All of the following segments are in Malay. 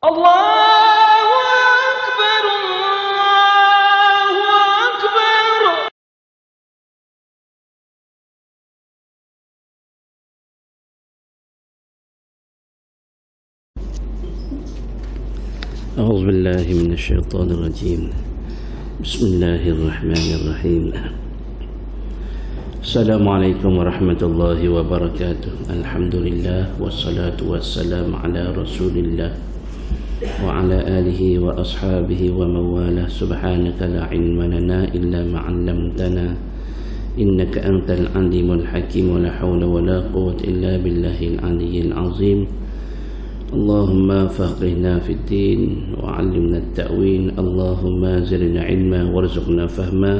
Allahu Akbar, Allahu Akbar. أعوذ بالله من الشيطان الرجيم. بسم الله الرحمن الرحيم. السلام عليكم ورحمة الله وبركاته. الحمد لله والصلاة والسلام على رسول الله وعلى آله وأصحابه ومن والاه. سبحانك لا علم لنا إلا ما علمتنا إنك أنت العليم الحكيم. ولا حول ولا قوة إلا بالله العلي العظيم. اللهم فقهنا في الدين وعلمنا التأويل. اللهم زدنا علما وارزقنا فهما.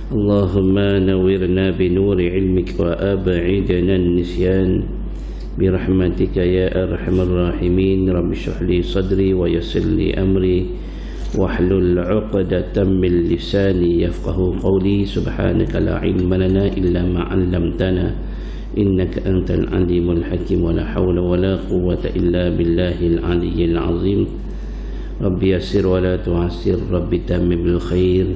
اللهم نورنا بنور علمك وأبعدنا النسيان برحمتك يا أرحم الراحمين. رب اشرح لي صدري ويسر لي أمري واحلل عقدة من لساني يفقه قولي. سبحانك لا علم لنا إلا ما علمتنا إنك أنت العليم الحكيم. ولا حول ولا قوة إلا بالله العلي العظيم. رب يسر ولا تعسر. رب تمم بالخير.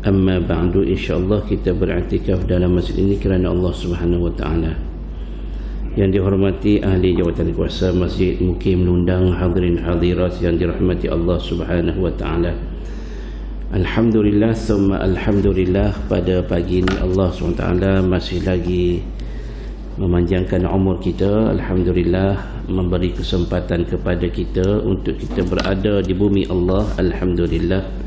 Amma ba'du, insyaAllah kita beriktikaf dalam masjid ini kerana Allah Subhanahu Wa Taala. Yang dihormati ahli jawatan kuasa Masjid Mukim Lundang, hadirin hadirat yang dirahmati Allah Subhanahu Wa Taala. Alhamdulillah summa alhamdulillah, pada pagi ini Allah SWT masih lagi memanjangkan umur kita. Alhamdulillah, memberi kesempatan kepada kita untuk kita berada di bumi Allah. Alhamdulillah.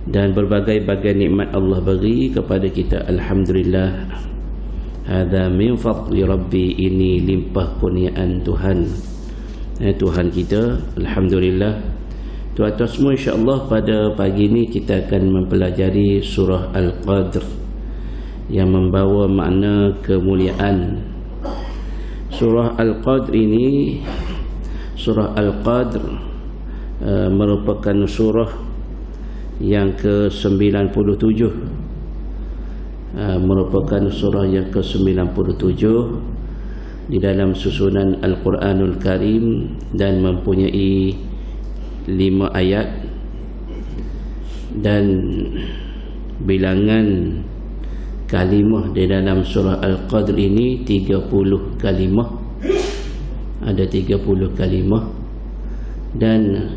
Dan berbagai-bagai nikmat Allah beri kepada kita. Alhamdulillah. Hadza min fadli Rabbi, ini limpah kurniaan Tuhan, Tuhan kita. Alhamdulillah. Tuan-tuan semua, insya-Allah pada pagi ini kita akan mempelajari surah Al-Qadr yang membawa makna kemuliaan. Surah Al-Qadr ini, surah Al-Qadr merupakan surah yang ke-97, merupakan surah yang ke-97 di dalam susunan Al-Quranul Karim dan mempunyai 5 ayat, dan bilangan kalimah di dalam surah Al-Qadr ini 30 kalimah. Ada 30 kalimah. Dan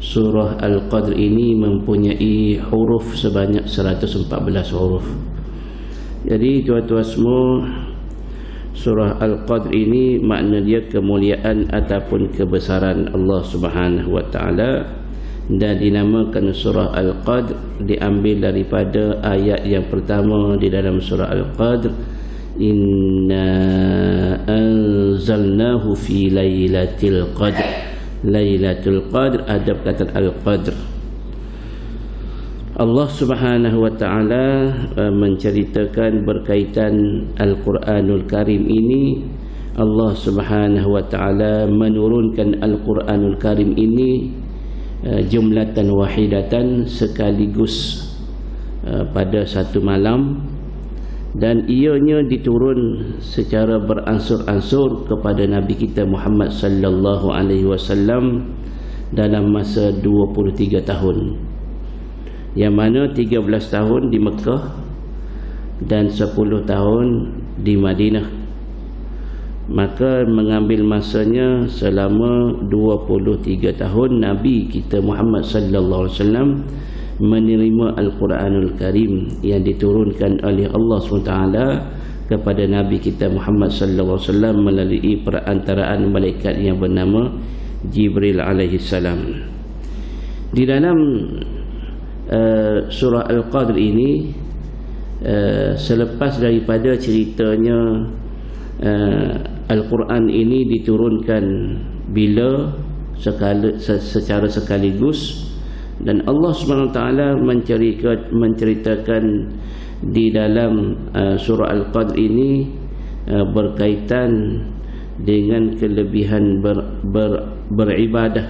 surah Al-Qadr ini mempunyai huruf sebanyak 114 huruf. Jadi tuan-tuan semua, surah Al-Qadr ini makna dia kemuliaan ataupun kebesaran Allah Subhanahu Wa Taala. Dan dinamakan surah Al-Qadr diambil daripada ayat yang pertama di dalam surah Al-Qadr. Inna anzalnahu fi lailatul qadr. Lailatul Qadr, ada perkataan Al-Qadr. Allah Subhanahu Wa Taala menceritakan berkaitan Al-Quranul Karim ini. Allah Subhanahu Wa Taala menurunkan Al-Quranul Karim ini jumlatan wahidatan, sekaligus pada satu malam, dan ianya diturun secara beransur-ansur kepada Nabi kita Muhammad sallallahu alaihi wasallam dalam masa 23 tahun, yang mana 13 tahun di Mekah dan 10 tahun di Madinah. Maka mengambil masanya selama 23 tahun Nabi kita Muhammad sallallahu alaihi wasallam menerima Al-Quranul Karim yang diturunkan oleh Allah SWT kepada Nabi kita Muhammad sallallahu alaihi wasallam melalui perantaraan malaikat yang bernama Jibril alaihi salam. Di dalam surah Al-Qadr ini, selepas daripada ceritanya Al-Quran ini diturunkan bila secara sekaligus, dan Allah SWT menceritakan di dalam surah Al-Qadr ini berkaitan dengan kelebihan beribadah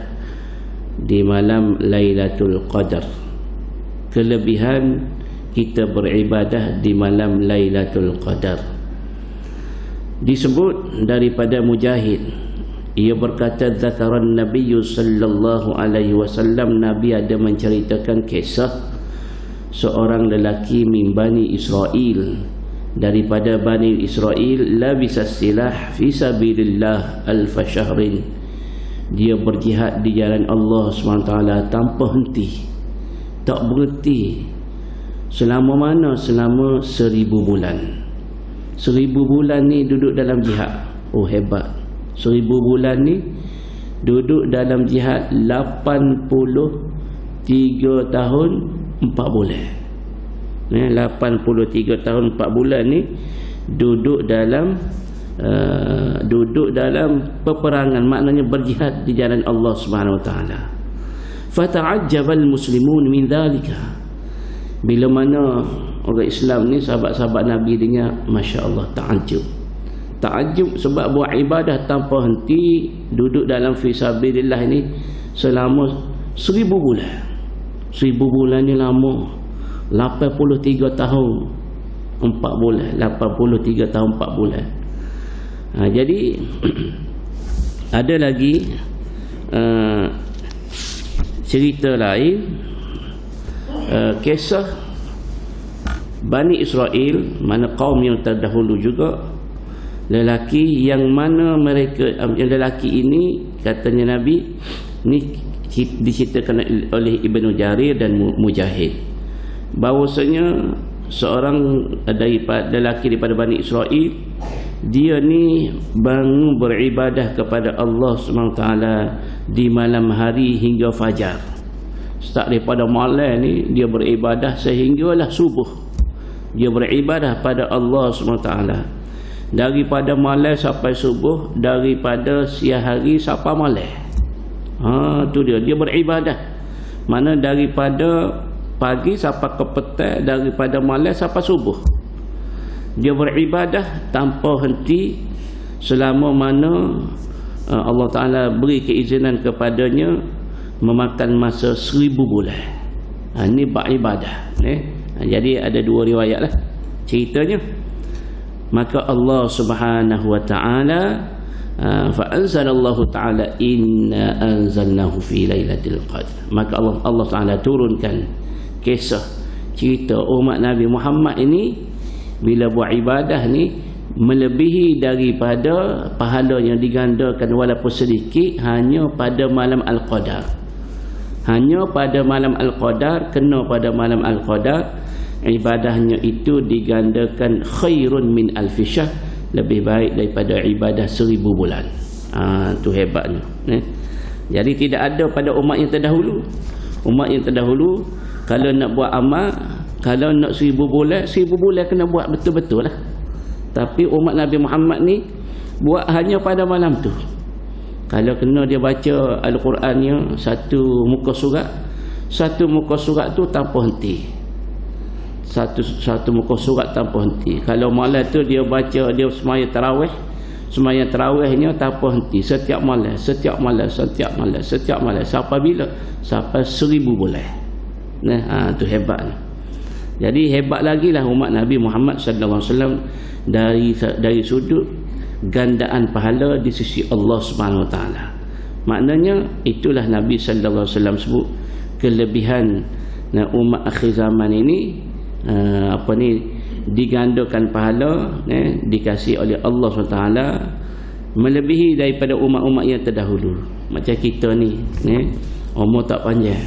di malam Lailatul Qadar. Kelebihan kita beribadah di malam Lailatul Qadar disebut daripada Mujahid Ia berkata, zakaran Nabi sallallahu alaihi wasallam, Nabi ada menceritakan kisah seorang lelaki min Bani Israel, daripada Bani Israel, labisa silah fi sabilillah alfa syahrin. Dia berjihad di jalan Allah SWT tanpa henti, tak berhenti. Selama mana? Selama 1000 bulan. 1000 bulan ni duduk dalam jihad. Oh, hebat. 1000 bulan ni duduk dalam jihad 83 tahun 4 bulan. 83 tahun 4 bulan ni duduk dalam peperangan, maknanya berjihad di jalan Allah Subhanahu wa taala. Fata'ajjabal muslimun min dhalika. Bila mana orang Islam ni, sahabat-sahabat Nabi dengar, masya-Allah, ta'ajjub sebab buat ibadah tanpa henti, duduk dalam fisabilillah ni selama 1000 bulan. 1000 bulan ni lama. 83 tahun 4 bulan. 83 tahun 4 bulan. Jadi ada lagi cerita lain, kisah Bani Israel, mana kaum yang terdahulu juga, lelaki yang mana mereka, lelaki ini katanya Nabi ni diceritakan oleh Ibnu Jarir dan Mujahid, bahawasanya seorang lelaki daripada Bani Israel, dia ni bangun beribadah kepada Allah SWT di malam hari hingga fajar. Start daripada malam ni dia beribadah sehinggalah subuh. Dia beribadah pada Allah SWT daripada malam sampai subuh, daripada siang hari sampai malam. Tu dia beribadah. Mana daripada pagi sampai ke petang, daripada malam sampai subuh. Dia beribadah tanpa henti selama mana Allah Ta'ala beri keizinan kepadanya memakan masa 1000 bulan. Ini beribadah. Jadi ada dua riwayat lah ceritanya. Maka Allah Subhanahu wa Ta'ala fa anzalallahu ta'ala inna anzalnahu fi lailatul qadr. Maka Allah Ta'ala turunkan kisah cerita umat Nabi Muhammad ini bila buat ibadah ni melebihi daripada pahala yang digandakan walaupun sedikit hanya pada malam Al-Qadar. Hanya pada malam Al-Qadar, kena pada malam Al-Qadar, ibadahnya itu digandakan khairun min alfi syahr, lebih baik daripada ibadah 1000 bulan. Tu hebatnya. Jadi tidak ada pada umat yang terdahulu. Umat yang terdahulu kalau nak buat amal, kalau nak 1000 bulan kena buat betul-betul lah. Tapi umat Nabi Muhammad ni buat hanya pada malam tu. Kalau kena dia baca Al-Qurannya satu muka surat tu tanpa henti. Satu muka surat tanpa henti. Kalau malam tu dia baca, dia sembahyang tarawihnya tanpa henti, setiap malam. Sampai bila? Sampai 1000 bulan. Tu hebatnya. Jadi hebat lagi lah umat Nabi Muhammad sallallahu alaihi wasallam dari sudut gandaan pahala di sisi Allah Subhanahu wa taala. Maknanya itulah Nabi sallallahu alaihi wasallam sebut kelebihan umat akhir zaman ini, digandakan pahala, dikasih oleh Allah SWT melebihi daripada umat-umat yang terdahulu. Macam kita ni, umur tak panjang,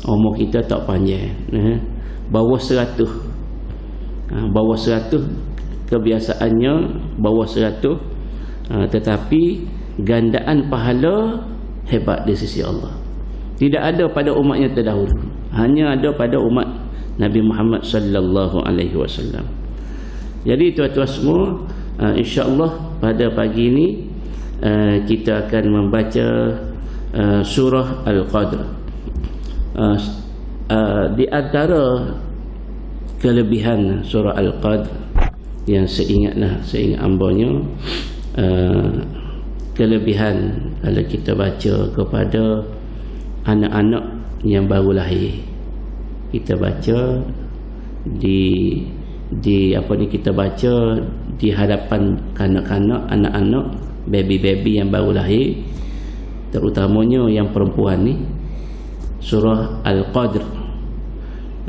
umur kita tak panjang, bawah 100, bawah 100 kebiasaannya, bawah 100, tetapi gandaan pahala hebat di sisi Allah. Tidak ada pada umat yang terdahulu, hanya ada pada umat Nabi Muhammad sallallahu alaihi wasallam. Jadi tuan-tuan semua, insya-Allah pada pagi ini kita akan membaca surah Al-Qadr. Di antara kelebihan surah Al-Qadr yang seingat ambanya, kelebihan kalau kita baca kepada anak-anak yang baru lahir. Kita baca kita baca di hadapan kanak-kanak, anak-anak baby-baby yang baru lahir, terutamanya yang perempuan ni, surah Al-Qadr.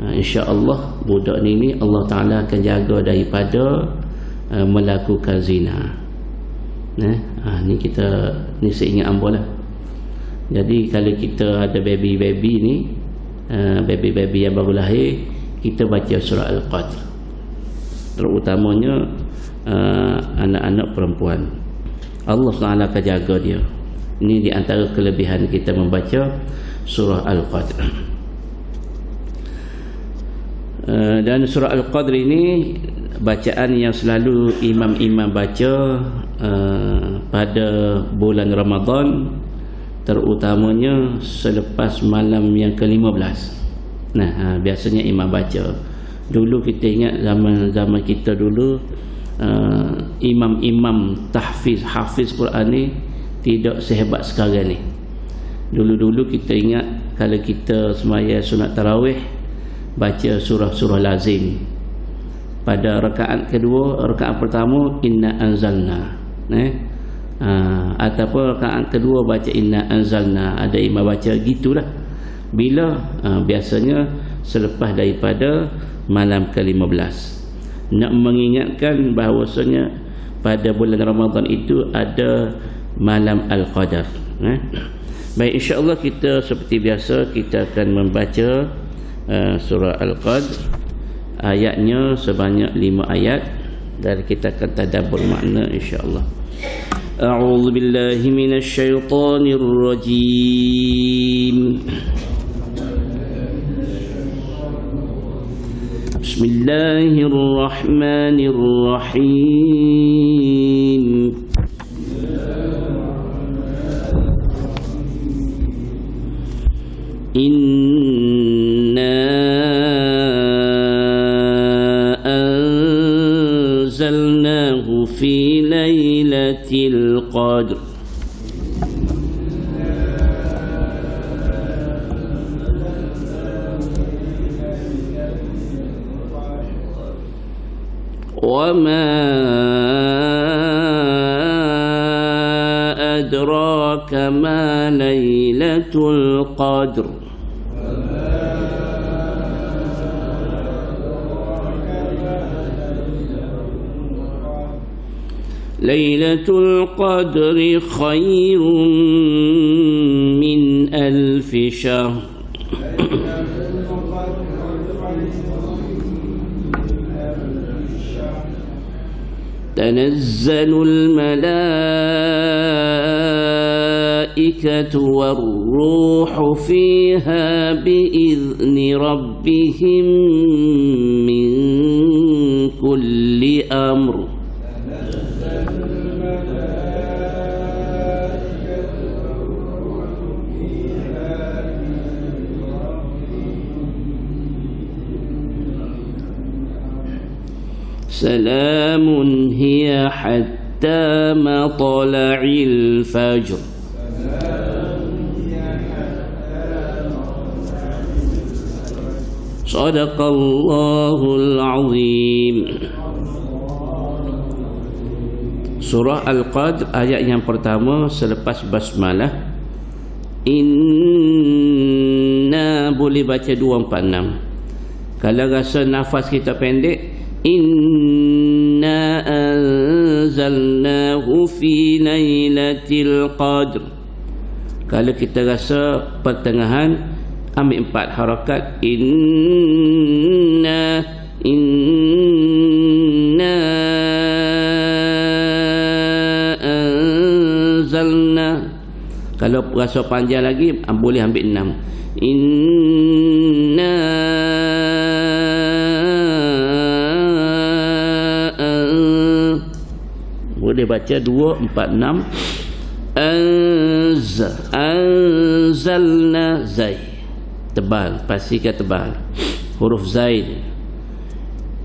InsyaAllah budak ni Allah Ta'ala akan jaga daripada melakukan zina. Ni kita, ni seingat ambo lah. Jadi kalau kita ada baby-baby ni, baby-baby yang baru lahir, kita baca surah Al-Qadr, terutamanya anak-anak perempuan. Allah SWT akan jaga dia. Ini di antara kelebihan kita membaca surah Al-Qadr. Dan surah Al-Qadr ini bacaan yang selalu imam-imam baca pada bulan Ramadan, terutamanya selepas malam yang ke-15. Biasanya imam baca. Dulu kita ingat zaman kita dulu, imam-imam hafiz Quran ni tidak sehebat sekarang ni. Dulu-dulu kita ingat kalau kita semaya sunat tarawih, baca surah-surah lazim. Pada rakaat kedua, rakaat pertama inna anzalna, ataupun rakaat kedua baca inna anzalna, ada imam baca gitulah. Bila biasanya selepas daripada malam ke-15, nak mengingatkan bahawasanya pada bulan Ramadan itu ada malam Al-Qadar. Baik, insya-Allah kita seperti biasa kita akan membaca surah Al-Qadr. Ayatnya sebanyak 5 ayat dan kita akan tadabbur makna insya-Allah. A'udzu billahi minasy syaithanir rajim. Bismillahirrahmanirrahim. Inna anzalnahu fi lailatul qadr. وما أدراك ما ليلة القدر ليلة القدر خير من 1000 شهر تنزل الملائكة والروح فيها بإذن ربهم من كل أمر سلام هي حتى مطلع الفجر. صدق الله العظيم. Surah Al-Qadr ayat yang pertama selepas basmalah. Inna boleh baca 246. Kalau rasa nafas kita pendek, Inna anzalnahu fi lailatul qadr. Kalau kita rasa pertengahan, ambil 4 harakat. Inna anzalna. Kalau rasa panjang lagi, boleh ambil 6. Inna boleh baca 246. Anzalna zai, tebal, pastikan tebal huruf zai.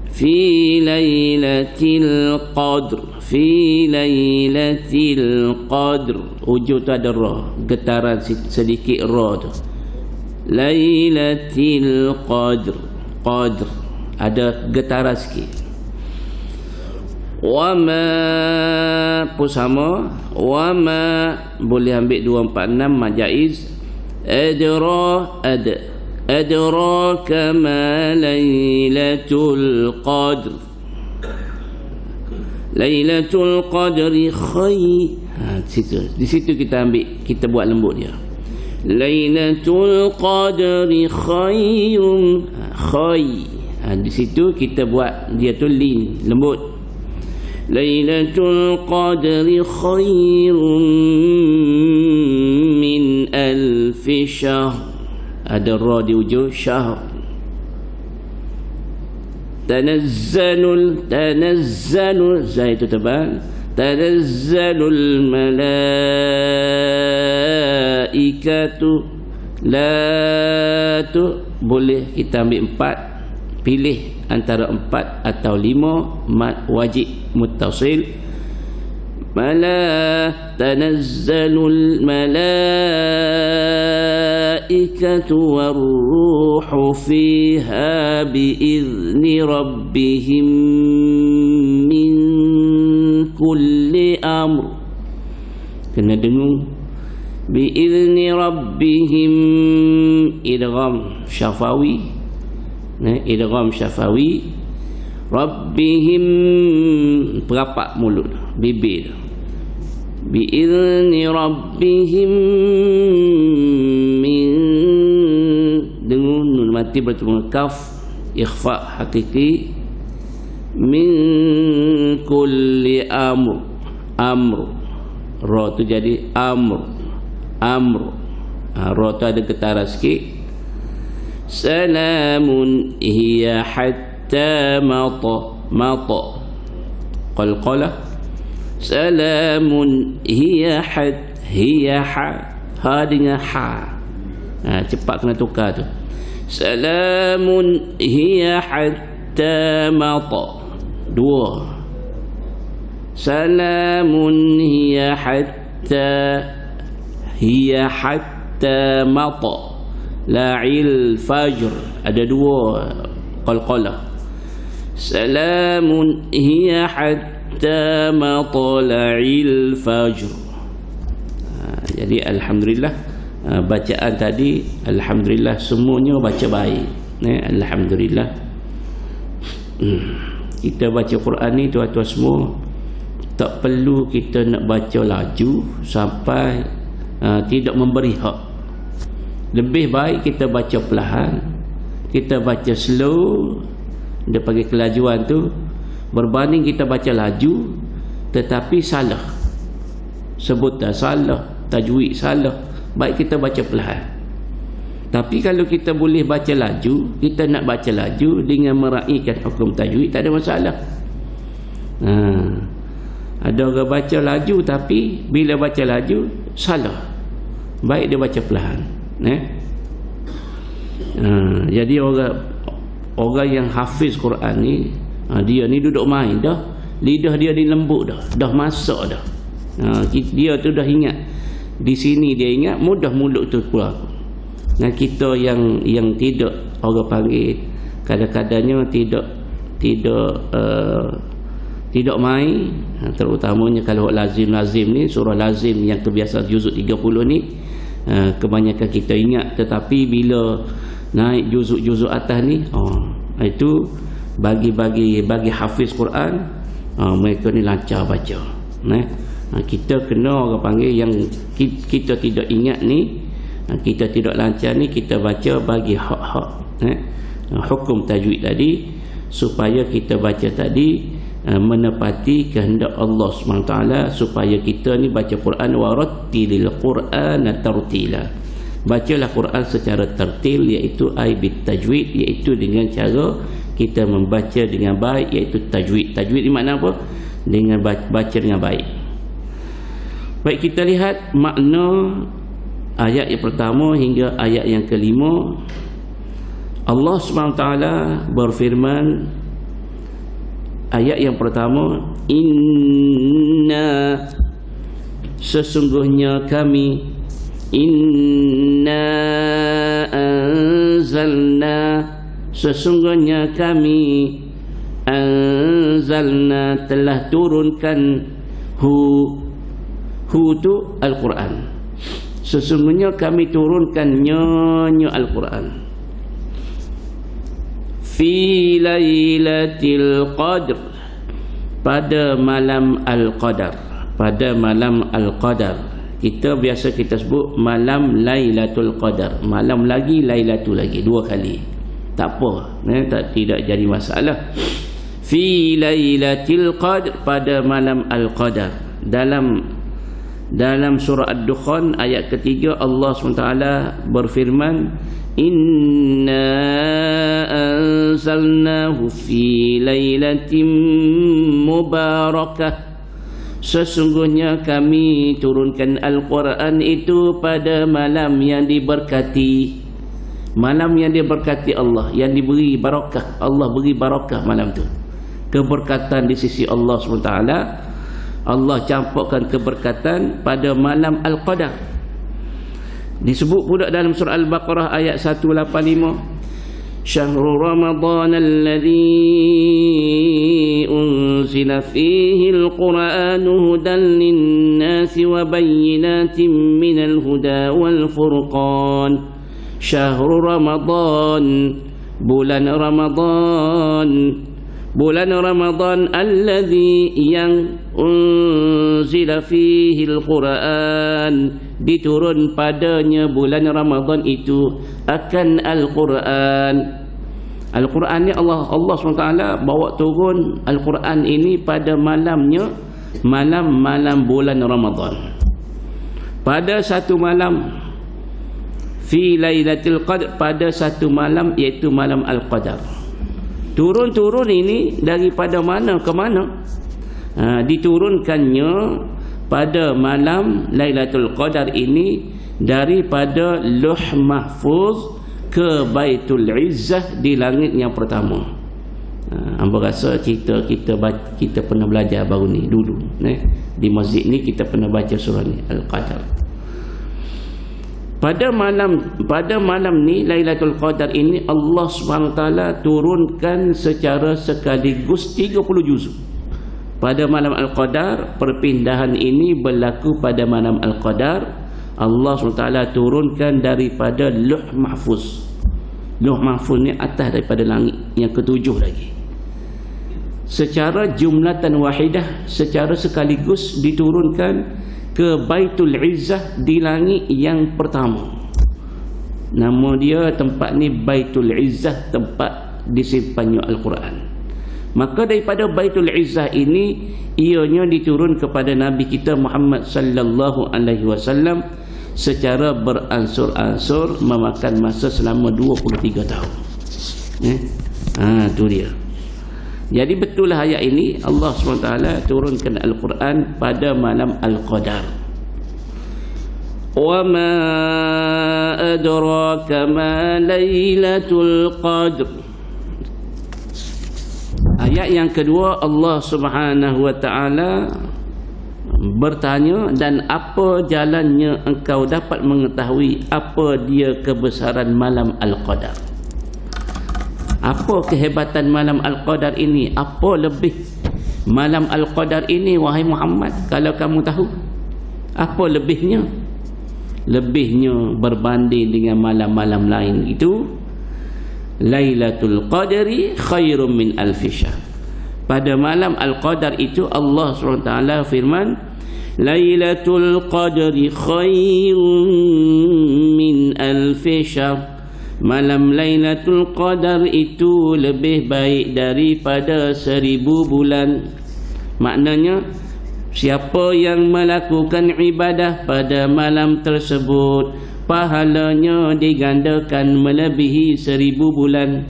Fi lailatul qadr, fi lailatul qadr, ujung tu ada ra, getaran sedikit ra tu. Lailatul qadr, qadr ada getaran sikit. Wama pun sama. Wama boleh ambil 246 majaiz. Adraka ma Lailatul Qadr. Lailatul Qadri khair. Di situ kita ambil, kita buat lembut dia. Lailatul Qadri khairun khair. Di situ kita buat dia tu lin, lembut. Lailatul Qadri khairun min alfi syahr. Ada ra di ujung syahr. Tanazzalul zai itu tebal. Tanazzalul malaikatu. La tu boleh kita ambil 4, pilih antara 4 atau 5 mad wajib muttasil. Tanazzalul malaikatu warruhu fiha biizni rabbihim min kulli amr. Kena dengung. Biizni rabbihim, idgham syafawi. Idgham syafawi. Rabbihim, perapak mulut, bibir. Biizni rabbihim min, dengung nun mati bertemu kaf, ikhfa hakiki. Min kulli amr. Amr, ra tu jadi amr. Ra tu ada ketara sikit. Salamun hiya hatta mata qalqalah. Salamun hiya ha dengan ha. Cepat kena tukar tu. Salamun hiya hatta mata. 2. Salamun hiya hatta mata la'il fajr. Ada 2 qalqalah. Salamun hiya hatta matla'il fajr. Jadi alhamdulillah, bacaan tadi alhamdulillah semuanya baca baik. Alhamdulillah. Kita baca Quran ni tuan-tuan semua, tak perlu kita nak baca laju sampai tidak memberi hak. Lebih baik kita baca perlahan, kita baca slow. Dia panggil kelajuan tu, berbanding kita baca laju tetapi salah sebutan, salah tajwid, salah. Baik kita baca perlahan. Tapi kalau kita boleh baca laju, kita nak baca laju dengan meraihkan hukum tajwid, tak ada masalah. Ada orang baca laju tapi bila baca laju salah. Baik dia baca perlahan. Jadi orang yang hafiz Quran ni, dia ni duduk main dah, lidah dia ni lembut dah masak dah. Dia tu dah ingat, di sini dia ingat, mudah mulut tu keluar. Nah, kita yang tidak, orang panggil kadang-kadangnya tidak main, terutamanya kalau lazim ni, surah lazim yang kebiasaan juzuk 30 ni, kebanyakan kita ingat, tetapi bila naik juzuk-juzuk atas ni, itu bagi hafiz Quran, mereka ni lancar baca. Kita kena, orang panggil, yang kita tidak ingat ni, kita tidak lancar ni, kita baca bagi hak-hak hukum tajwid tadi, supaya kita baca tadi menepati kehendak Allah SWT, supaya kita ni baca Quran warattilil Qur'ana tartila. Bacalah Quran secara tertil, iaitu bit tajwid, iaitu dengan cara kita membaca dengan baik, iaitu tajwid. Tajwid ni makna apa? Dengan baca dengan baik. Baik, kita lihat makna ayat yang pertama hingga ayat yang kelima. Allah SWT berfirman, ayat yang pertama, inna, sesungguhnya kami, inna anzalna, sesungguhnya kami anzalna, telah turunkan hu tu Al-Quran. Sesungguhnya kami turunkan nyonya Al-Quran. Fi lailatul qadr, pada malam Al-Qadar. Pada malam Al-Qadar. Kita biasa kita sebut malam Lailatul Qadar. Malam lagi, Lailatul lagi, 2 kali. Tak apa, tidak jadi masalah. Fi lailatul qadr, pada malam Al-Qadar. Dalam surah Ad-Dukhan ayat ketiga, Allah SWT berfirman, inna anzalnahu fi lailatin mubarakah, sesungguhnya kami turunkan Al-Quran itu pada malam yang diberkati. Malam yang diberkati Allah, yang diberi barakah. Allah beri barakah malam tu, keberkatan di sisi Allah SWT. Allah campurkan keberkatan pada malam Al-Qadar. Disebut pula dalam surah Al-Baqarah ayat 185, syahrul Ramadan alladhi unzila fihi al-Qur'anu hudan lin-nasi wa bayyinatin minal huda wal furqan. Syahrul Ramadan, bulan Ramadan alladhi, yang unzila fihi al-Quran, diturun padanya bulan Ramadan itu akan Al-Quran. Al-Quran ni Allah SWT bawa turun Al-Quran ini pada malamnya, malam bulan Ramadan. Pada satu malam, fi lailatul qadr, pada satu malam, iaitu malam Al-Qadar. Turun ini daripada mana ke mana? Diturunkannya pada malam Lailatul Qadar ini daripada Lauh Mahfuz ke Baitul Izzah di langit yang pertama. Hamba rasa kita pernah belajar baru ni dulu, di masjid ni kita pernah baca surah ni Al-Qadar. Pada malam ni Lailatul Qadar ini Allah SWT turunkan secara sekaligus 30 juzuk. Pada malam Al-Qadar, perpindahan ini berlaku pada malam Al-Qadar. Allah SWT turunkan daripada Lauh Mahfuz. Lauh Mahfuz ni atas daripada langit yang ketujuh lagi. Secara jumlatan wahidah, secara sekaligus diturunkan ke Baitul Izzah di langit yang pertama. Nama dia tempat ni Baitul Izzah, tempat disimpannya Al-Quran. Maka daripada Baitul Izzah ini, ianya diturun kepada Nabi kita Muhammad sallallahu alaihi wasallam secara beransur-ansur, memakan masa selama 23 tahun. Tu dia. Jadi betul lah ayat ini, Allah SWT turunkan Al-Quran pada malam Al-Qadar. Wa ma adraka ma Lailatul Qadr. Ayat yang kedua, Allah Subhanahu wa taala bertanya, dan apa jalannya engkau dapat mengetahui apa dia kebesaran malam Al-Qadar? Apa kehebatan malam Al-Qadar ini? Apa lebih malam Al-Qadar ini, wahai Muhammad, kalau kamu tahu? Apa lebihnya? Lebihnya berbanding dengan malam-malam lain itu, Lailatul Qadri khairum min alfi syahr. Pada malam Al-Qadar itu Allah SWT firman, Lailatul Qadri khairum min alfi syahr. Malam Lailatul Qadar itu lebih baik daripada 1000 bulan. Maknanya, siapa yang melakukan ibadah pada malam tersebut, pahalanya digandakan melebihi 1000 bulan.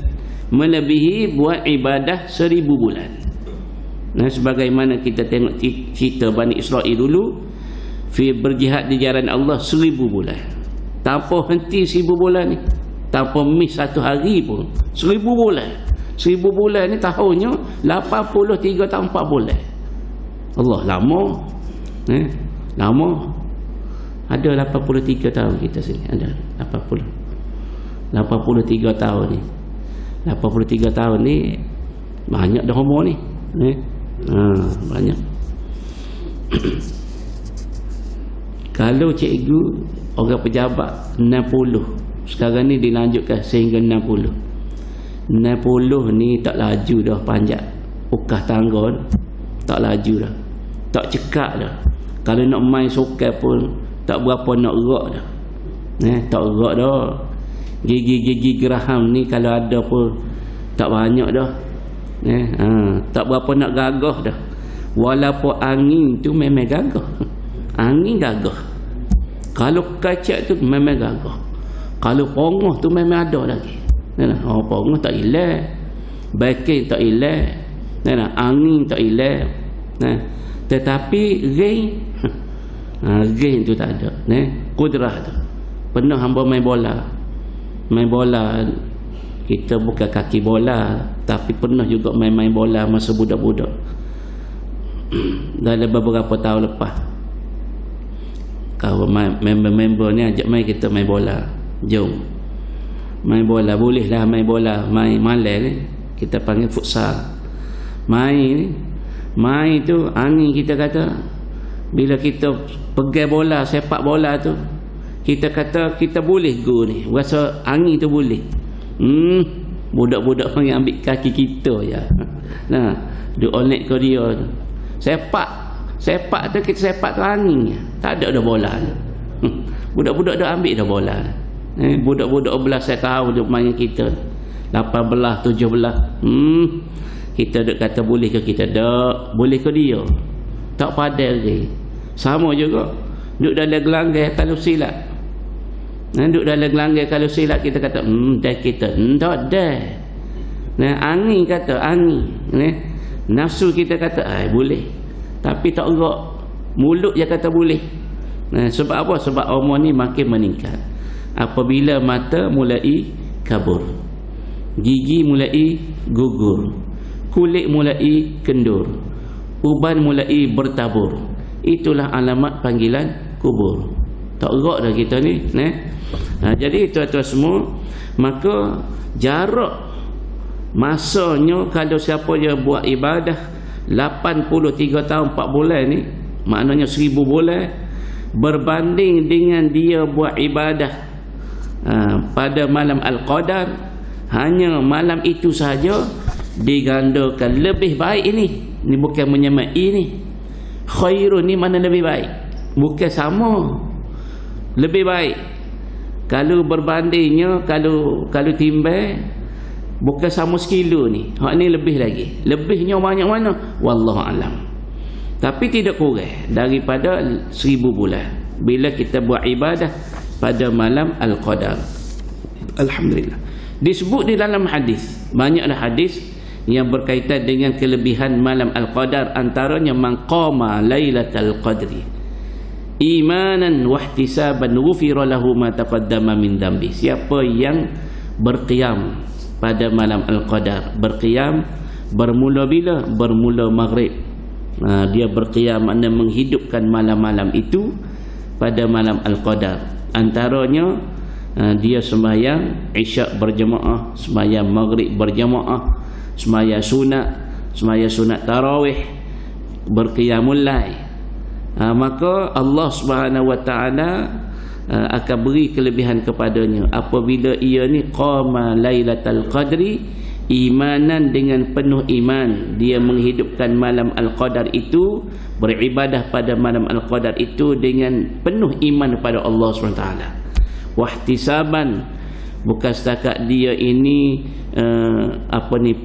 Melebihi buat ibadah 1000 bulan. Nah, sebagaimana kita tengok cerita Bani Israel dulu, berjihad di jalan Allah 1000 bulan. Tanpa henti 1000 bulan ni, tanpa miss satu hari pun, 1000 bulan. 1000 bulan ni tahunnya 83 tahun 4 bulan. Allah, lama. Lama. Ada 83 tahun kita sini. Ada 83 tahun ni. 83 tahun ni Banyak dah umur ni. Banyak. Kalau cikgu orang pejabat 60, sekarang ni dilanjutkan sehingga 60. 60 ni tak laju dah panjat ukah tangga, tak laju dah, tak cekak dah. Kalau nak main sukan pun tak berapa nak gerak dah. Tak gerak dah. Gigi-gigi geraham ni kalau ada pun tak banyak dah. Tak berapa nak gagah dah. Walaupun angin tu memang gagah. Angin gagah. Kalau kacak tu memang gagah. Kalau pongah tu memang ada lagi. Pongah tak hilang, baking tak hilang, angin tak hilang. Tetapi rain rain tu tak ada. Kudrah tu. Pernah hamba main bola. Main bola, kita bukan kaki bola, tapi pernah juga main bola masa budak-budak. Dalam beberapa tahun lepas, kalau member-member ni ajak main, kita main bola. Jom main bola, bolehlah main bola, main malam ni kita panggil futsal. Main tu angin, kita kata bila kita pegang bola, sepak bola tu, kita kata kita boleh go ni, rasa angin tu boleh. Budak-budak yang ambil kaki kita je. Duk onek ke dia tu. Sepak tu kita sepak tu angin, tak ada dah bola tu. Budak-budak dah ambil dah bola. Budak-budak belas tahun duk main kita, 18, 17. Kita duk kata boleh ke kita? Tak boleh ke dia? Tak padai lagi. Sama juga duk dalam gelanggang kalau silat. Duk dalam gelanggang kalau silat, kita kata dah kita tak dah. Angin kata angin. Nafsu kita kata boleh, tapi tak gerak. Mulut je kata boleh. Sebab apa? Sebab umur ni makin meningkat. Apabila mata mulai kabur, gigi mulai gugur, kulit mulai kendur, uban mulai bertabur, itulah alamat panggilan kubur. Tak gerak dah kita ni. Jadi tuan-tuan semua, maka jarak masanya kalau siapa dia buat ibadah 83 tahun 4 bulan ni, maknanya 1000 bulan, berbanding dengan dia buat ibadah pada malam Al-Qadar, hanya malam itu saja digandakan lebih baik. Ini bukan menyamai ni. Khairun ni mana lebih baik, bukan sama, lebih baik. Kalau berbandingnya, kalau timbang, bukan sama sekilo ni. Hak ni lebih lagi. Lebihnya banyak mana? Wallahu alam. Tapi tidak kurang daripada 1000 bulan bila kita buat ibadah pada malam Al-Qadar. Alhamdulillah. Disebut di dalam hadis, banyaklah hadis yang berkaitan dengan kelebihan malam Al-Qadar. Antaranya man qama lailatal qadri imanan wa ihtisaban ghufira lahu ma taqaddama min dhanbi. Siapa yang berqiyam pada malam Al-Qadar, berqiyam bermula bila? Bermula maghrib. Dia berqiyam, maknanya menghidupkan malam-malam itu pada malam Al-Qadar. Antaranya dia sembahyang isyak berjemaah, sembahyang maghrib berjemaah, sembahyang sunat tarawih, berqiyamul lail. Maka Allah Subhanahu wa taala akan beri kelebihan kepadanya apabila ia ni qama lailatal qadri imanan, dengan penuh iman dia menghidupkan malam Al-Qadar itu, beribadah pada malam Al-Qadar itu dengan penuh iman kepada Allah SWT. Wahtisaban, bukan setakat dia ini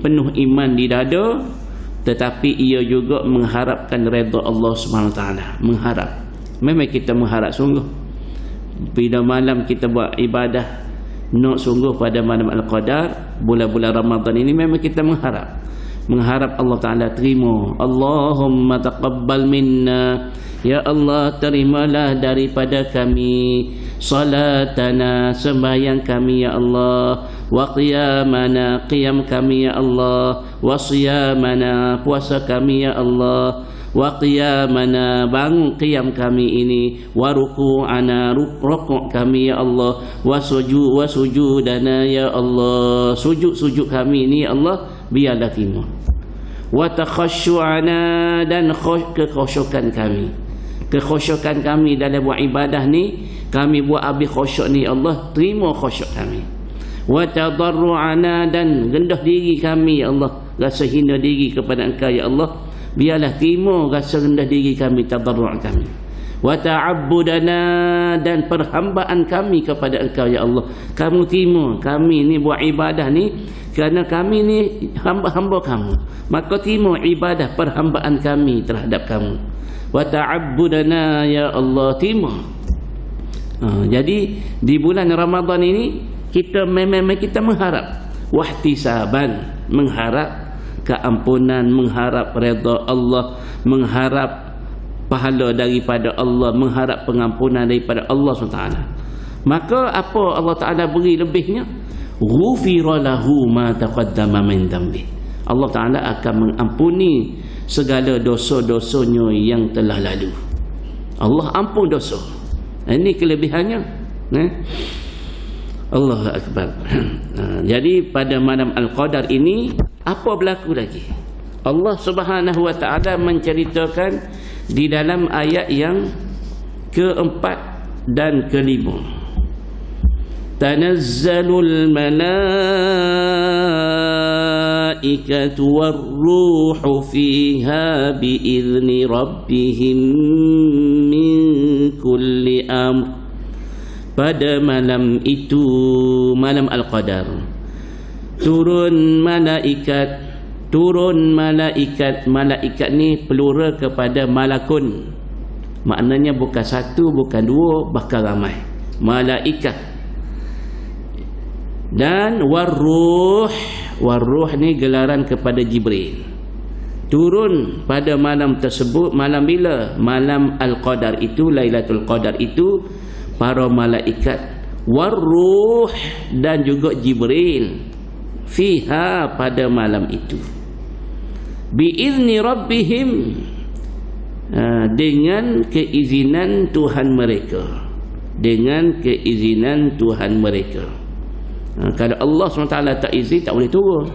penuh iman di dada, tetapi ia juga mengharapkan redha Allah SWT. Mengharap, memang kita mengharap sungguh. Bila malam kita buat ibadah nak sungguh pada malam Al-Qadar, bulan-bulan Ramadan ini, memang kita mengharap Allah Ta'ala terima. Allahumma taqabbal minna, ya Allah terimalah daripada kami salatana, sembahyang kami ya Allah, wa qiyamana, qiyam kami ya Allah, wa siyamana, puasa kami ya Allah, wa qiyamana, bangun qiyam kami ini, wa ruku'ana, rukuk kami ya Allah, wa sujudana ya Allah, sujud kami ini ya Allah biarlah terima, wa takhasyu'ana, dan kekhusyukan kami dalam buat ibadah ni, kami buat habis khusyuk ni Allah, terima khusyuk kami, wa tadarru'ana, dan rendah diri kami ya Allah, rasa hina diri kepada Engkau ya Allah, biarlah terima rasa rendah diri kami, tadarru' kami, wa ta'abbudana, dan perhambaan kami kepada Engkau ya Allah, kamu terima kami ni buat ibadah ni kerana kami ni hamba-hamba kamu, maka terima ibadah perhambaan kami terhadap kamu, wa ta'abbudana ya Allah, terima. Jadi di bulan Ramadan ini kita memang kita mengharap wahtisaban, mengharap keampunan, mengharap redha Allah, mengharap pahala daripada Allah, mengharap pengampunan daripada Allah SWT. Maka apa Allah Ta'ala beri lebihnya? Ghufira lahu ma taqaddama min dhanbi. Allah Ta'ala akan mengampuni segala dosa-dosanya yang telah lalu. Allah ampun dosa. Ini kelebihannya. Allahu Akbar. Jadi pada malam Al-Qadar ini apa berlaku lagi? Allah Subhanahu wa taala menceritakan di dalam ayat yang keempat dan kelima. Tanazzalul malaikatu war-ruhu fiha biizni rabbihim min kulli amr. Pada malam itu, malam Al-Qadar, turun malaikat. Malaikat ni plural kepada malakun, maknanya bukan satu, bukan dua, bahkan ramai malaikat. Dan warruh ni gelaran kepada Jibril, turun pada malam tersebut. Malam bila? Malam Al-Qadar itu, Lailatul Qadar itu, para malaikat, warruh, dan juga Jibril, fiha, pada malam itu, biizni rabbihim, dengan keizinan Tuhan mereka, dengan keizinan Tuhan mereka. Kalau Allah SWT tak izin, tak boleh turun.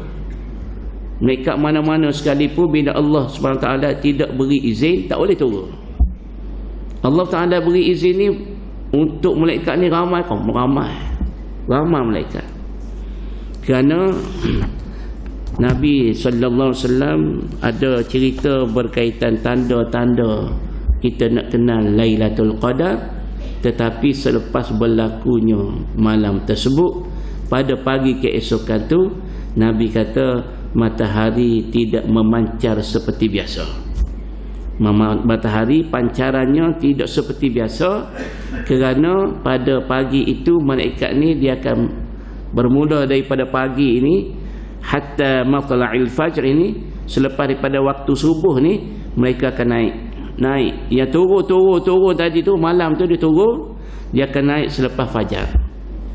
Mereka mana-mana sekalipun, bila Allah SWT tidak beri izin, tak boleh turun. Allah Ta'ala beri izin ni untuk malaikat ni ramai malaikat. Kerana Nabi sallallahu alaihi wasallam ada cerita berkaitan tanda-tanda kita nak kenal Lailatul Qadar, tetapi selepas berlakunya malam tersebut, pada pagi keesokan tu Nabi kata matahari tidak memancar seperti biasa. Matahari pancarannya tidak seperti biasa, kerana pada pagi itu malaikat ni dia akan bermula daripada pagi ini hatta matla'il fajr ini, selepas daripada waktu subuh ni mereka akan naik. Yang turun tadi tu, malam tu dia turun, dia akan naik selepas fajar,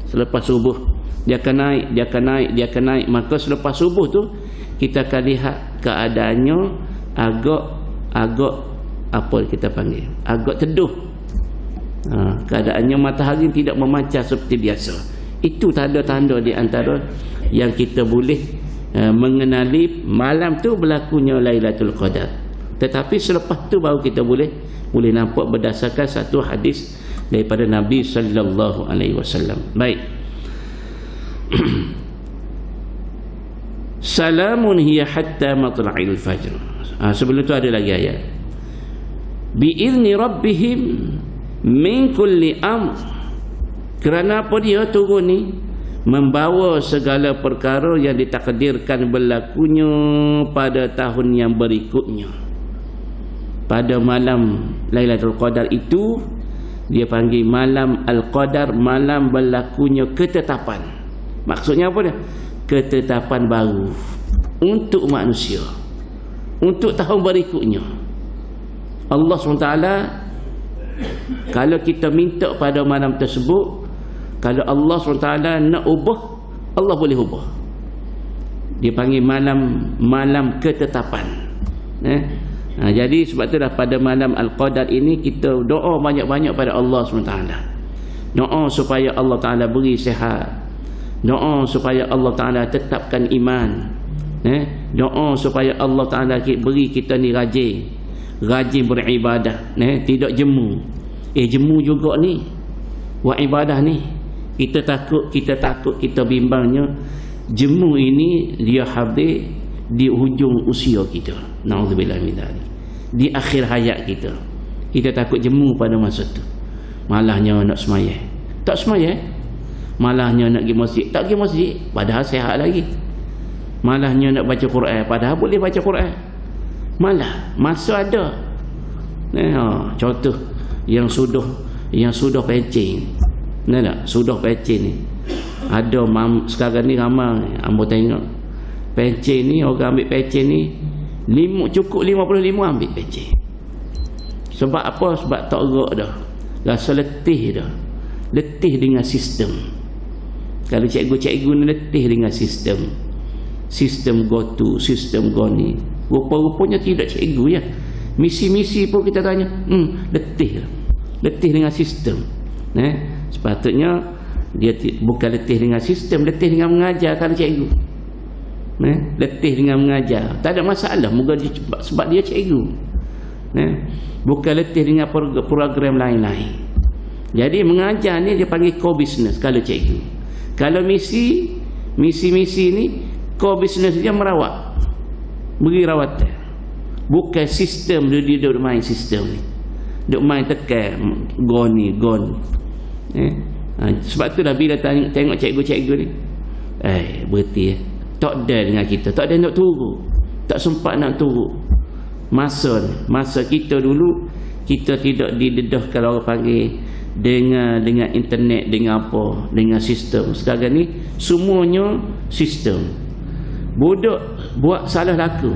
selepas subuh dia akan naik. Maka selepas subuh tu kita akan lihat keadaannya agak apa kita panggil, agak teduh. Keadaannya matahari tidak memancar seperti biasa. Itu tanda-tanda di antara yang kita boleh mengenali malam tu berlakunya Lailatul Qadar. Tetapi selepas tu baru kita boleh nampak berdasarkan satu hadis daripada Nabi sallallahu alaihi wasallam. Baik. Salamun hiya hatta matla'il fajr. Sebelum tu ada lagi ayat. Bi'izni rabbihim min kulli amr. Kerana apa dia turun ni? Membawa segala perkara yang ditakdirkan berlakunya pada tahun yang berikutnya. Pada malam Lailatul Qadar itu dia panggil malam Al-Qadar, malam berlakunya ketetapan. Maksudnya apa dia? Ketetapan baru untuk manusia, untuk tahun berikutnya. Allah SWT kalau kita minta pada malam tersebut, kalau Allah SWT nak ubah, Allah boleh ubah. Dia panggil malam ketetapan. Jadi sebab itulah pada malam Al-Qadar ini kita doa banyak-banyak pada Allah SWT. Doa supaya Allah Ta'ala beri sihat, doa supaya Allah Ta'ala tetapkan iman, doa supaya Allah Ta'ala beri kita ni rajin beribadah, tidak jemu. Jemu juga ni buat ibadah ni. Kita takut, kita bimbangnya jemu ini dia habis di hujung usia kita. Na'udzubillah min dzalik. Di akhir hayat kita. Kita takut jemu pada masa tu. Malahnya nak semayang, tak semayang. Malahnya nak pergi masjid, tak pergi masjid, padahal sihat lagi. Malahnya nak baca Quran, padahal boleh baca Quran. Malah masa ada. Contoh yang sudah pencing. Tak? Sudah pencing ni. Ada sekarang ni ramai ambo tengok. Pencing ni, orang ambil pencing ni cukup 55 ambil pencing. Sebab apa? Sebab tak gerak dah. Rasa letih dah. Letih dengan sistem. Kalau cikgu-cikgu ni letih dengan sistem. Sistem gotu, sistem goni. Rupa-rupanya tidak cikgu ya. Misi-misi pun kita tanya, letih. Letih dengan sistem. Sepatutnya dia bukan letih dengan sistem, letih dengan mengajar kalau cikgu. Letih dengan mengajar. Tak ada masalah sebab dia cikgu. Bukan letih dengan program lain-lain. Jadi mengajar ni dia panggil core business kalau cikgu. Kalau misi ni core business dia merawat, beri rawatan. Bukan sistem dia duduk main sistem ni, duduk main tekan gon. Sebab tu dah bila tengok cikgu-cikgu ni, berhenti tak ada dengan kita, tak ada nak turun, tak sempat nak turun. Masa kita dulu, kita tidak didedah kalau orang panggil dengan internet, dengan apa, dengan sistem. Sekarang ni semuanya sistem. Budak buat salah laku,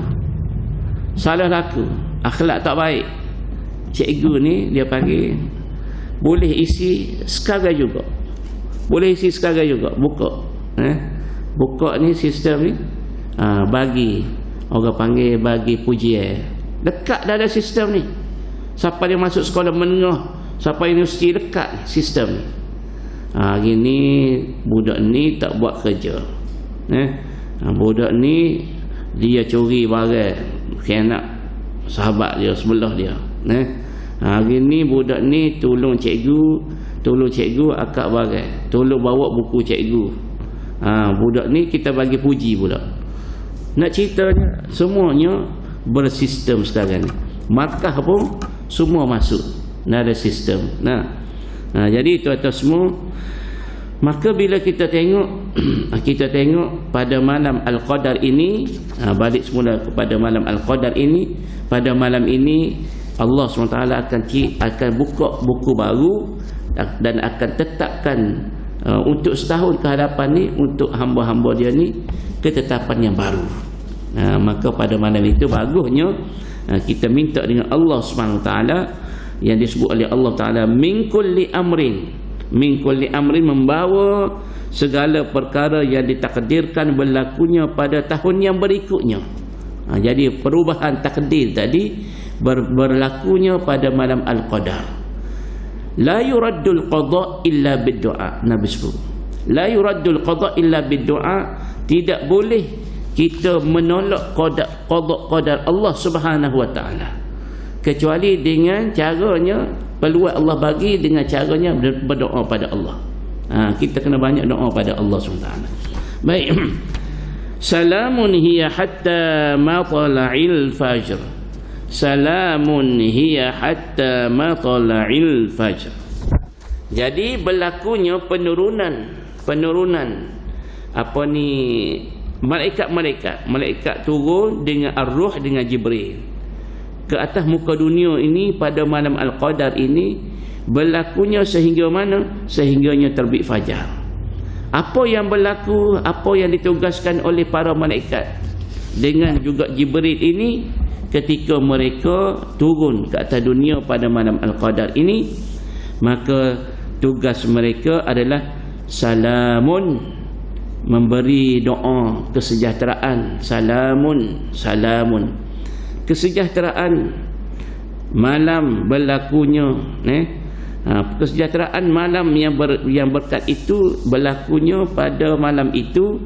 akhlak tak baik, cikgu ni dia panggil boleh isi sekarang juga, buka ni sistem ni, bagi orang panggil bagi pujian dekat dalam sistem ni. Siapa dia masuk sekolah menengah, siapa universiti, dekat ni sistem ni. Hari ni budak ni tak buat kerja, budak ni dia curi barang khianat sahabat dia sebelah dia. Hari ni budak ni tolong cikgu akak barang, tolong bawa buku cikgu. Budak ni kita bagi puji pula. Nak ceritanya semuanya bersistem sekarang ni. Markah pun semua masuk dalam sistem. Jadi itu atas semua. Maka bila kita tengok pada malam Al-Qadar ini, balik semula kepada malam Al-Qadar ini, pada malam ini Allah SWT akan buka buku baru dan akan tetapkan untuk setahun ke hadapan ni, untuk hamba-hamba dia ni ketetapan yang baru. Maka pada malam itu bagusnya kita minta dengan Allah SWT yang disebut oleh Allah Ta'ala min kulli amrin, membawa segala perkara yang ditakdirkan berlakunya pada tahun yang berikutnya. Jadi perubahan takdir tadi berlakunya pada malam Al-Qadar. La yuraddul qada illa bid-du'a. Nabi sebut la yuraddul qada illa bid-du'a. Tidak boleh kita menolak qada Allah Subhanahu wa taala kecuali dengan caranya, peluang Allah bagi dengan caranya berdoa pada Allah. Kita kena banyak doa pada Allah SWT. Baik. Salamun hiya hatta matla'il fajr. Salamun hiya hatta matla'il fajr. Jadi berlakunya penurunan apa ni, malaikat turun dengan ar-ruh, dengan Jibril ke atas muka dunia ini pada malam Al-Qadar ini. Berlakunya sehingga mana? Sehingganya terbit fajar. Apa yang berlaku, apa yang ditugaskan oleh para malaikat dengan juga Jibril ini ketika mereka turun ke atas dunia pada malam Al-Qadar ini, maka tugas mereka adalah salamun, memberi doa kesejahteraan. Salamun. kesejahteraan malam berlakunya, kesejahteraan malam yang berkat itu berlakunya pada malam itu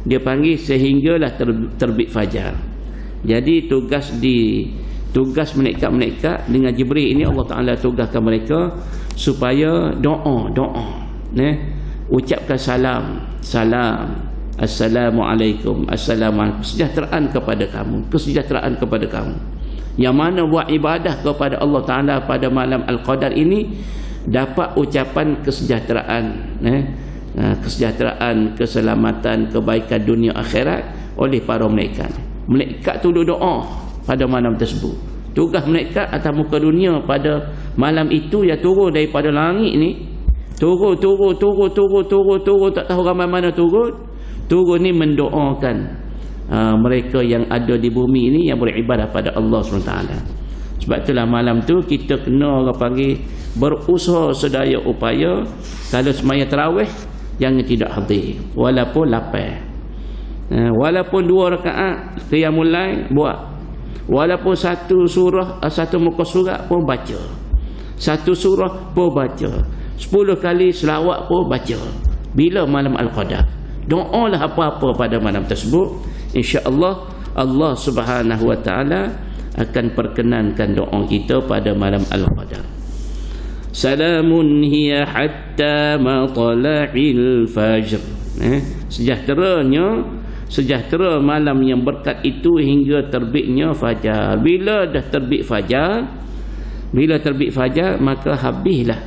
dia panggil sehinggalah terbit fajar. Jadi tugas malaikat dengan Jibril ini Allah Taala tugaskan mereka supaya doa ucapkan salam assalamualaikum, assalamualaikum, kesejahteraan kepada kamu. Yang mana buat ibadah kepada Allah Taala pada malam Al-Qadar ini dapat ucapan kesejahteraan, kesejahteraan, keselamatan, kebaikan dunia akhirat oleh para malaikat. Malaikat tu doa pada malam tersebut. Tugas malaikat atas muka dunia pada malam itu ya turun daripada langit ni. Turun tak tahu ramai mana turun. Turun ni mendoakan mereka yang ada di bumi ini yang beribadah pada Allah SWT. Sebab itulah malam tu kita kena orang panggil berusaha sedaya upaya. Kalau semaya tarawih jangan tidak hadir walaupun lapar, walaupun 2 rakaat qiyamul lail buat, walaupun satu surah, satu muka surat pun baca, satu surah pun baca, 10 kali selawat pun baca. Bila malam Al-Qadar, doalah apa-apa pada malam tersebut, insya-Allah Allah Subhanahu wa taala akan perkenankan doa kita pada malam Al-Qadar. Salamun hiya hatta matla'il fajr. Sejahtera malam yang berkat itu hingga terbitnya fajar. Bila dah terbit fajar, maka habislah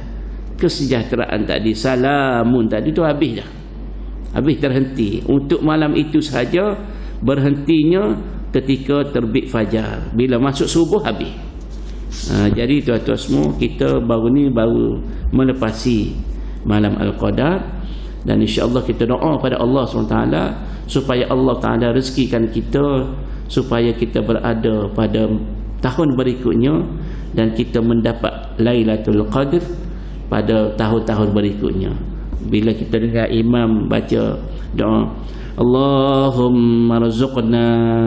kesejahteraan tadi. Salamun tadi tu habis dah. Habis, terhenti. Untuk malam itu sahaja berhentinya ketika terbit fajar. Bila masuk subuh habis. Jadi tuan-tuan semua, kita baru melepasi malam Al-Qadar, dan insya-Allah kita doa pada Allah SWT supaya Allah Taala rezekikan kita supaya kita berada pada tahun berikutnya dan kita mendapat Lailatul Qadr pada tahun-tahun berikutnya. Bila kita dengar imam baca doa, Allahumma rzuqna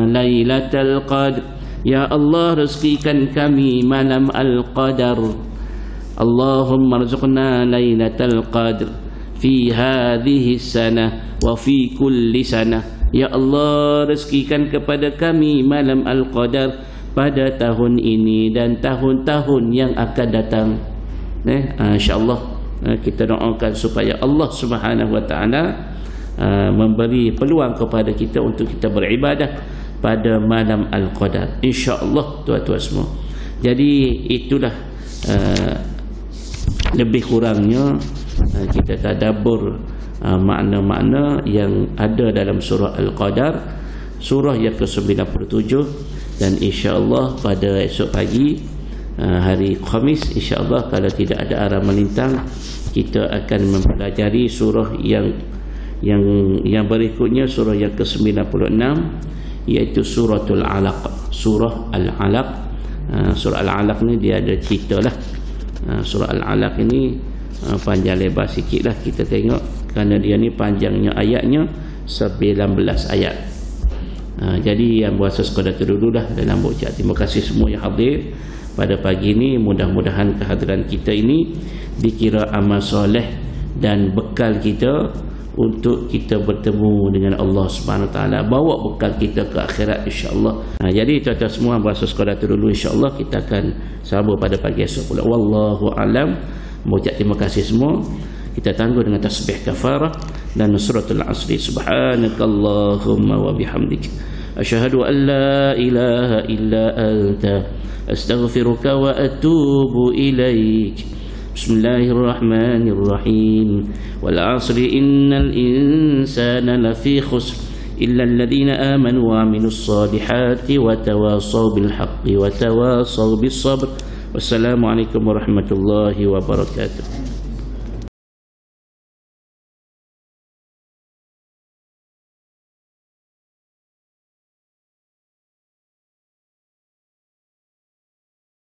Lailatul Qadr, ya Allah rezekikan kami malam Al-Qadar. Allahumma rzuqna Lailatul Qadr fi hadhihi sanah wa fi kulli sanah. Ya Allah rezekikan kepada kami malam Al-Qadar pada tahun ini dan tahun-tahun yang akan datang. InsyaAllah kita doakan supaya Allah Subhanahu wa taala memberi peluang kepada kita untuk kita beribadah pada malam Al-Qadar, insya-Allah tuan-tuan semua. Jadi itulah lebih kurangnya kita tadabbur makna-makna yang ada dalam surah Al-Qadar, surah yang ke-97, dan insya-Allah pada esok pagi hari Khamis, insya-Allah kalau tidak ada arah melintang, kita akan mempelajari surah yang berikutnya, surah yang ke-96, iaitu suratul Alaq. Surah Al-Alaq. Surah Al-Alaq ni dia ada cerita lah. Surah Al-Alaq ini panjang lebar sikit lah kita tengok, kerana dia ni panjangnya ayatnya 19 ayat. Jadi yang berasa sekadar itu dulu dah dalam bacaan. Terima kasih semua yang hadir pada pagi ini. Mudah-mudahan kehadiran kita ini dikira amal soleh dan bekal kita untuk kita bertemu dengan Allah Subhanahu taala, bawa bekal kita ke akhirat insya-Allah. Jadi tuan-tuan semua berasa sekadar itu dulu, insya-Allah kita akan sambung pada pagi esok pula. Wallahu alam. Mengucap terima kasih semua. Kita tangguh dengan tasbih kafarah dan suratul asri. Subhanakallahumma wa bihamdik, asyhadu an la ilaha illa anta, astaghfiruka wa atubu ilaik. Bismillahirrahmanirrahim. Wal 'asri innal insana lafi khusr illa alladhina amanu wa 'amilus solihati wa tawasaw bil haqqi wa tawasaw bis sabr. Wassalamualaikum warahmatullahi wabarakatuh.